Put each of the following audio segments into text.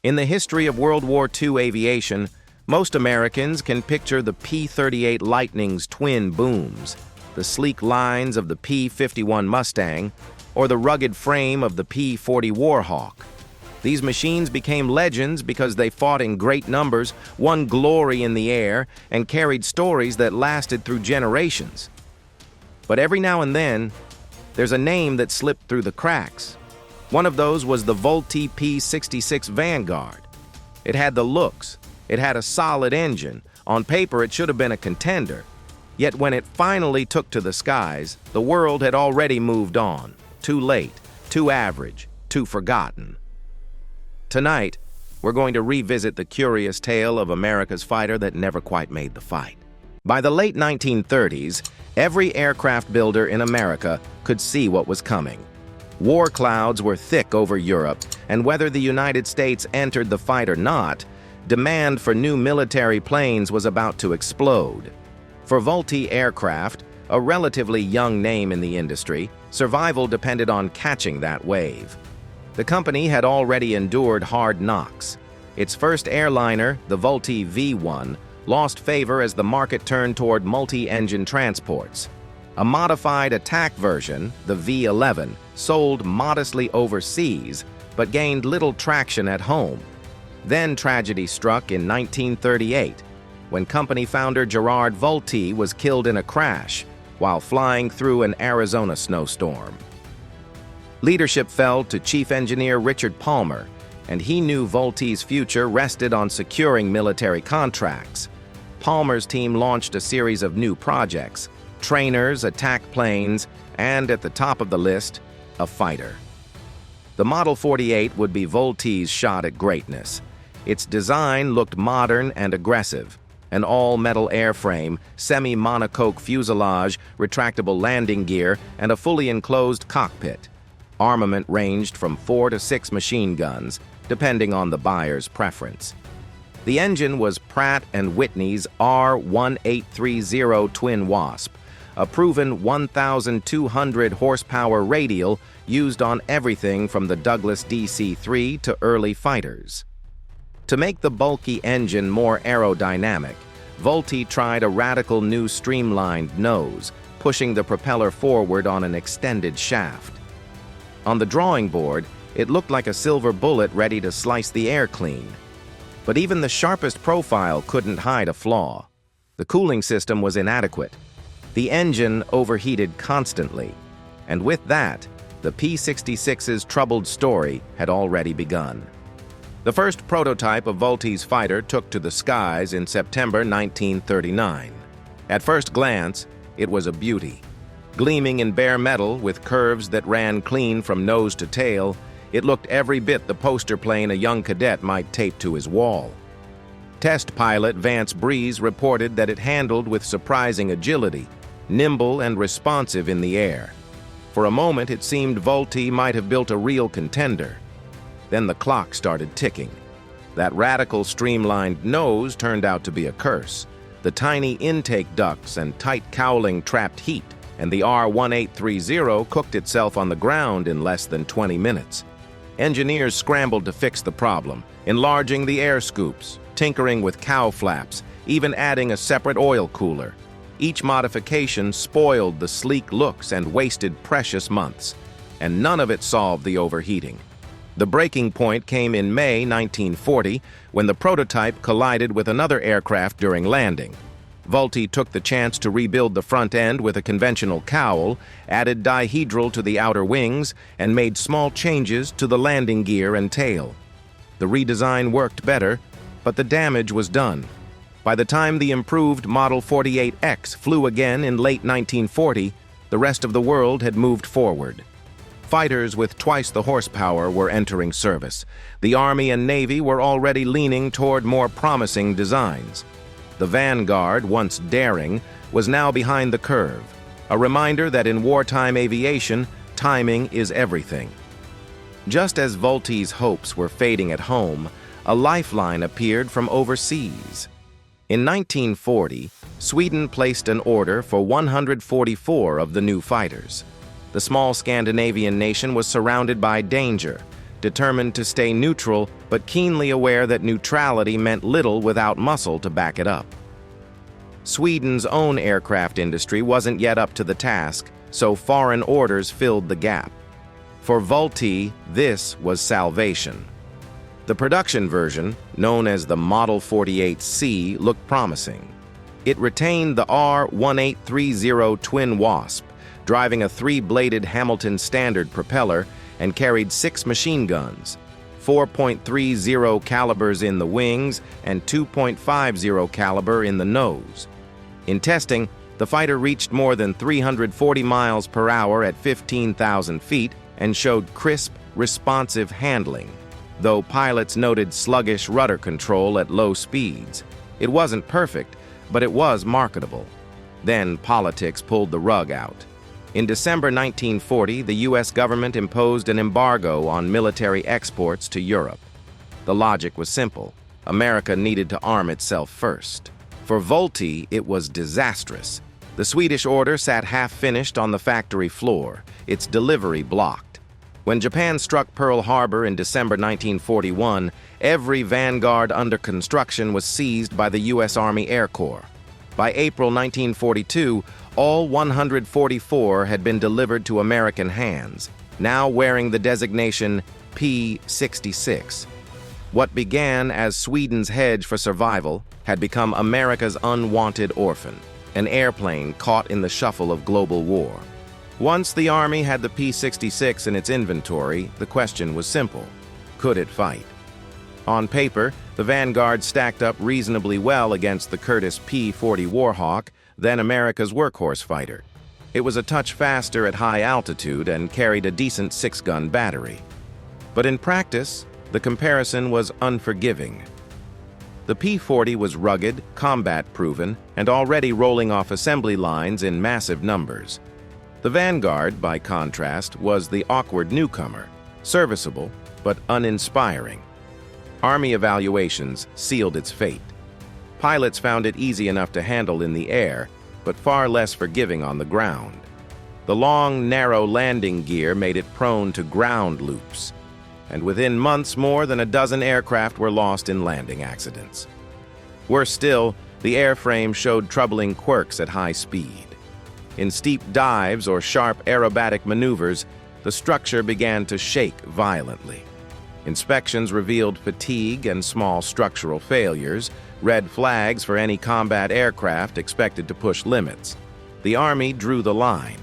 In the history of World War II aviation, most Americans can picture the P-38 Lightning's twin booms, the sleek lines of the P-51 Mustang, or the rugged frame of the P-40 Warhawk. These machines became legends because they fought in great numbers, won glory in the air, and carried stories that lasted through generations. But every now and then, there's a name that slipped through the cracks. One of those was the Vultee P-66 Vanguard. It had the looks. It had a solid engine. On paper, it should have been a contender. Yet when it finally took to the skies, the world had already moved on. Too late, too average, too forgotten. Tonight, we're going to revisit the curious tale of America's fighter that never quite made the fight. By the late 1930s, every aircraft builder in America could see what was coming. War clouds were thick over Europe, and whether the United States entered the fight or not, demand for new military planes was about to explode. For Vultee Aircraft, a relatively young name in the industry, survival depended on catching that wave. The company had already endured hard knocks. Its first airliner, the Vultee V1, lost favor as the market turned toward multi-engine transports. A modified attack version, the V11, sold modestly overseas, but gained little traction at home. Then tragedy struck in 1938, when company founder Gerard Vultee was killed in a crash while flying through an Arizona snowstorm. Leadership fell to Chief Engineer Richard Palmer, and he knew Vultee's future rested on securing military contracts. Palmer's team launched a series of new projects: trainers, attack planes, and at the top of the list, a fighter. The Model 48 would be Vultee's shot at greatness. Its design looked modern and aggressive. An all-metal airframe, semi-monocoque fuselage, retractable landing gear, and a fully enclosed cockpit. Armament ranged from 4 to 6 machine guns, depending on the buyer's preference. The engine was Pratt Whitney's R-1830 Twin Wasp, a proven 1,200 horsepower radial used on everything from the Douglas DC-3 to early fighters. To make the bulky engine more aerodynamic, Vultee tried a radical new streamlined nose, pushing the propeller forward on an extended shaft. On the drawing board, it looked like a silver bullet ready to slice the air clean. But even the sharpest profile couldn't hide a flaw. The cooling system was inadequate. The engine overheated constantly. And with that, the P-66's troubled story had already begun. The first prototype of Vultee's fighter took to the skies in September 1939. At first glance, it was a beauty. Gleaming in bare metal with curves that ran clean from nose to tail, it looked every bit the poster plane a young cadet might tape to his wall. Test pilot Vance Breeze reported that it handled with surprising agility, nimble and responsive in the air. For a moment, it seemed Vultee might have built a real contender. Then the clock started ticking. That radical streamlined nose turned out to be a curse. The tiny intake ducts and tight cowling trapped heat, and the R-1830 cooked itself on the ground in less than 20 minutes. Engineers scrambled to fix the problem, enlarging the air scoops, tinkering with cow flaps, even adding a separate oil cooler. Each modification spoiled the sleek looks and wasted precious months, and none of it solved the overheating. The breaking point came in May 1940 when the prototype collided with another aircraft during landing. Vultee took the chance to rebuild the front end with a conventional cowl, added dihedral to the outer wings, and made small changes to the landing gear and tail. The redesign worked better, but the damage was done. By the time the improved Model 48X flew again in late 1940, the rest of the world had moved forward. Fighters with twice the horsepower were entering service. The Army and Navy were already leaning toward more promising designs. The Vanguard, once daring, was now behind the curve, a reminder that in wartime aviation, timing is everything. Just as Vultee's hopes were fading at home, a lifeline appeared from overseas. In 1940, Sweden placed an order for 144 of the new fighters. The small Scandinavian nation was surrounded by danger. determined to stay neutral but keenly aware that neutrality meant little without muscle to back it up. Sweden's own aircraft industry wasn't yet up to the task, so foreign orders filled the gap. For Vultee, this was salvation. The production version, known as the Model 48C, looked promising. It retained the R-1830 twin Wasp, driving a 3-bladed Hamilton Standard propeller, and carried 6 machine guns, 4.30 calibers in the wings and 2.50 caliber in the nose. In testing, the fighter reached more than 340 miles per hour at 15,000 feet and showed crisp, responsive handling, though pilots noted sluggish rudder control at low speeds. It wasn't perfect, but it was marketable. Then politics pulled the rug out. In December 1940, the U.S. government imposed an embargo on military exports to Europe. The logic was simple. America needed to arm itself first. For Vultee, it was disastrous. The Swedish order sat half-finished on the factory floor, its delivery blocked. When Japan struck Pearl Harbor in December 1941, every Vanguard under construction was seized by the U.S. Army Air Corps. By April 1942, all 144 had been delivered to American hands, now wearing the designation P-66. What began as Sweden's hedge for survival had become America's unwanted orphan, an airplane caught in the shuffle of global war. Once the Army had the P-66 in its inventory, the question was simple: could it fight? On paper, the Vanguard stacked up reasonably well against the Curtiss P-40 Warhawk, then America's workhorse fighter. It was a touch faster at high altitude and carried a decent 6-gun battery. But in practice, the comparison was unforgiving. The P-40 was rugged, combat-proven, and already rolling off assembly lines in massive numbers. The Vanguard, by contrast, was the awkward newcomer, serviceable but uninspiring. Army evaluations sealed its fate. Pilots found it easy enough to handle in the air, but far less forgiving on the ground. The long, narrow landing gear made it prone to ground loops, and within months more than a dozen aircraft were lost in landing accidents. Worse still, the airframe showed troubling quirks at high speed. In steep dives or sharp aerobatic maneuvers, the structure began to shake violently. Inspections revealed fatigue and small structural failures, red flags for any combat aircraft expected to push limits. The Army drew the line.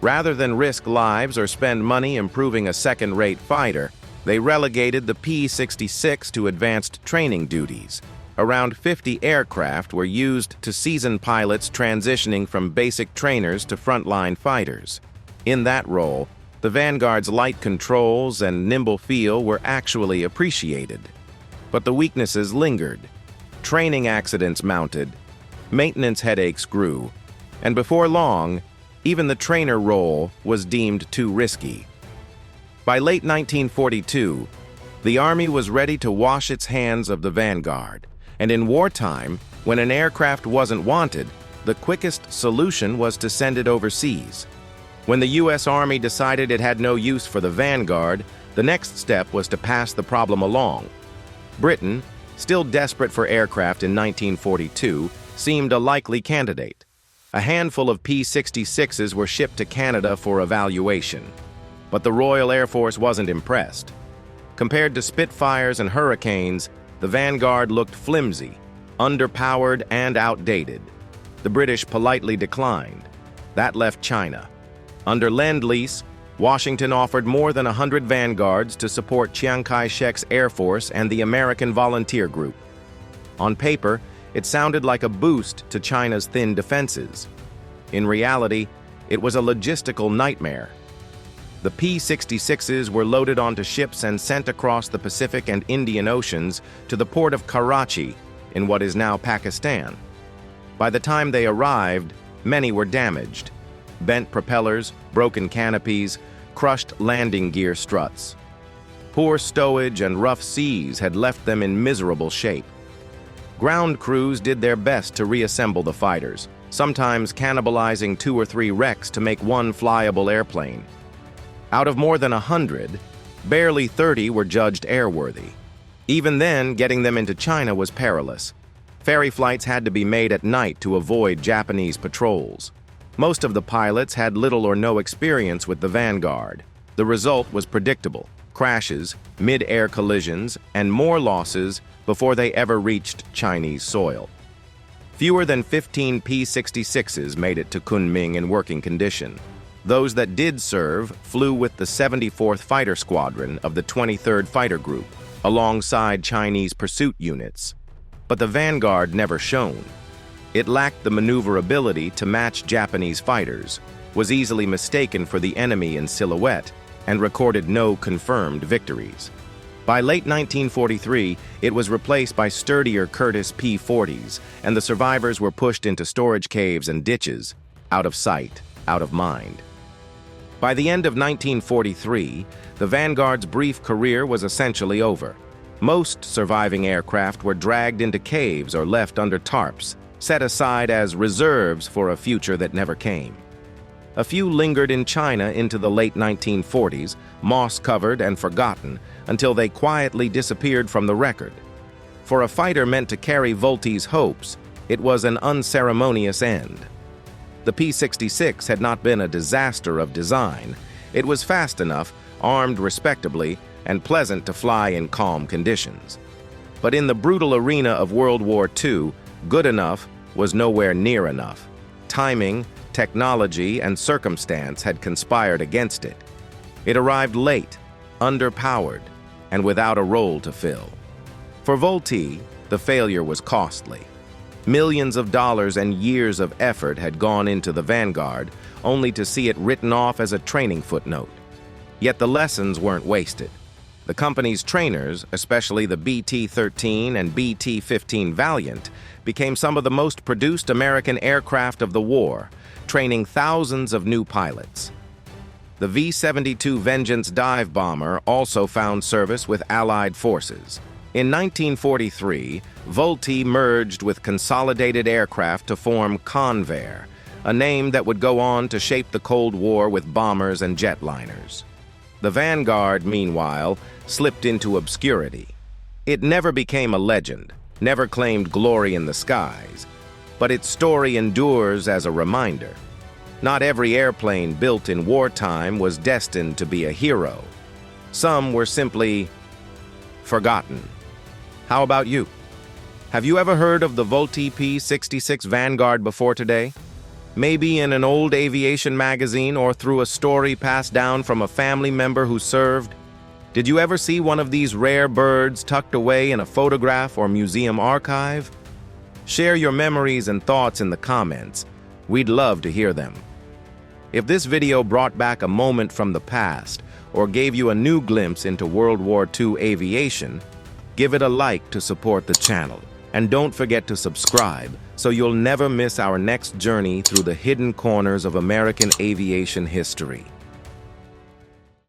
Rather than risk lives or spend money improving a second-rate fighter, they relegated the P-66 to advanced training duties. Around 50 aircraft were used to seasoned pilots transitioning from basic trainers to frontline fighters. In that role, the Vanguard's light controls and nimble feel were actually appreciated. But the weaknesses lingered. Training accidents mounted, maintenance headaches grew, and before long, even the trainer role was deemed too risky. By late 1942, the Army was ready to wash its hands of the Vanguard, and in wartime, when an aircraft wasn't wanted, the quickest solution was to send it overseas. When the U.S. Army decided it had no use for the Vanguard, the next step was to pass the problem along. Britain, still desperate for aircraft in 1942, seemed a likely candidate. A handful of P-66s were shipped to Canada for evaluation. But the Royal Air Force wasn't impressed. Compared to Spitfires and Hurricanes, the Vanguard looked flimsy, underpowered, and outdated. The British politely declined. That left China. Under Lend-Lease, Washington offered more than 100 Vanguards to support Chiang Kai-shek's Air Force and the American Volunteer Group. On paper, it sounded like a boost to China's thin defenses. In reality, it was a logistical nightmare. The P-66s were loaded onto ships and sent across the Pacific and Indian Oceans to the port of Karachi in what is now Pakistan. By the time they arrived, many were damaged. Bent propellers, broken canopies, crushed landing gear struts. Poor stowage and rough seas had left them in miserable shape. Ground crews did their best to reassemble the fighters, sometimes cannibalizing 2 or 3 wrecks to make one flyable airplane. Out of more than 100, Barely 30 were judged airworthy. Even then, getting them into China was perilous. Ferry flights had to be made at night to avoid Japanese patrols. Most of the pilots had little or no experience with the Vanguard. The result was predictable: crashes, mid-air collisions, and more losses before they ever reached Chinese soil. Fewer than 15 P-66s made it to Kunming in working condition. Those that did serve flew with the 74th Fighter Squadron of the 23rd Fighter Group, alongside Chinese pursuit units. But the Vanguard never shone. It lacked the maneuverability to match Japanese fighters, was easily mistaken for the enemy in silhouette, and recorded no confirmed victories. By late 1943, it was replaced by sturdier Curtiss P-40s, and the survivors were pushed into storage caves and ditches, out of sight, out of mind. By the end of 1943, the Vanguard's brief career was essentially over. Most surviving aircraft were dragged into caves or left under tarps, set aside as reserves for a future that never came. A few lingered in China into the late 1940s, moss-covered and forgotten, until they quietly disappeared from the record. For a fighter meant to carry Vultee's hopes, it was an unceremonious end. The P-66 had not been a disaster of design. It was fast enough, armed respectably, and pleasant to fly in calm conditions. But in the brutal arena of World War II, good enough was nowhere near enough. Timing, technology, and circumstance had conspired against it. It arrived late, underpowered, and without a role to fill. For Vultee, the failure was costly. Millions of dollars and years of effort had gone into the Vanguard, only to see it written off as a training footnote. Yet the lessons weren't wasted. The company's trainers, especially the BT-13 and BT-15 Valiant, became some of the most produced American aircraft of the war, training thousands of new pilots. The V-72 Vengeance dive bomber also found service with Allied forces. In 1943, Vultee merged with Consolidated Aircraft to form Convair, a name that would go on to shape the Cold War with bombers and jetliners. The Vanguard, meanwhile, slipped into obscurity. It never became a legend, never claimed glory in the skies, but its story endures as a reminder. Not every airplane built in wartime was destined to be a hero. Some were simply forgotten. How about you? Have you ever heard of the Vultee P-66 Vanguard before today? Maybe in an old aviation magazine or through a story passed down from a family member who served? Did you ever see one of these rare birds tucked away in a photograph or museum archive? Share your memories and thoughts in the comments. We'd love to hear them. If this video brought back a moment from the past or gave you a new glimpse into World War II aviation, give it a like to support the channel. And don't forget to subscribe so you'll never miss our next journey through the hidden corners of American aviation history.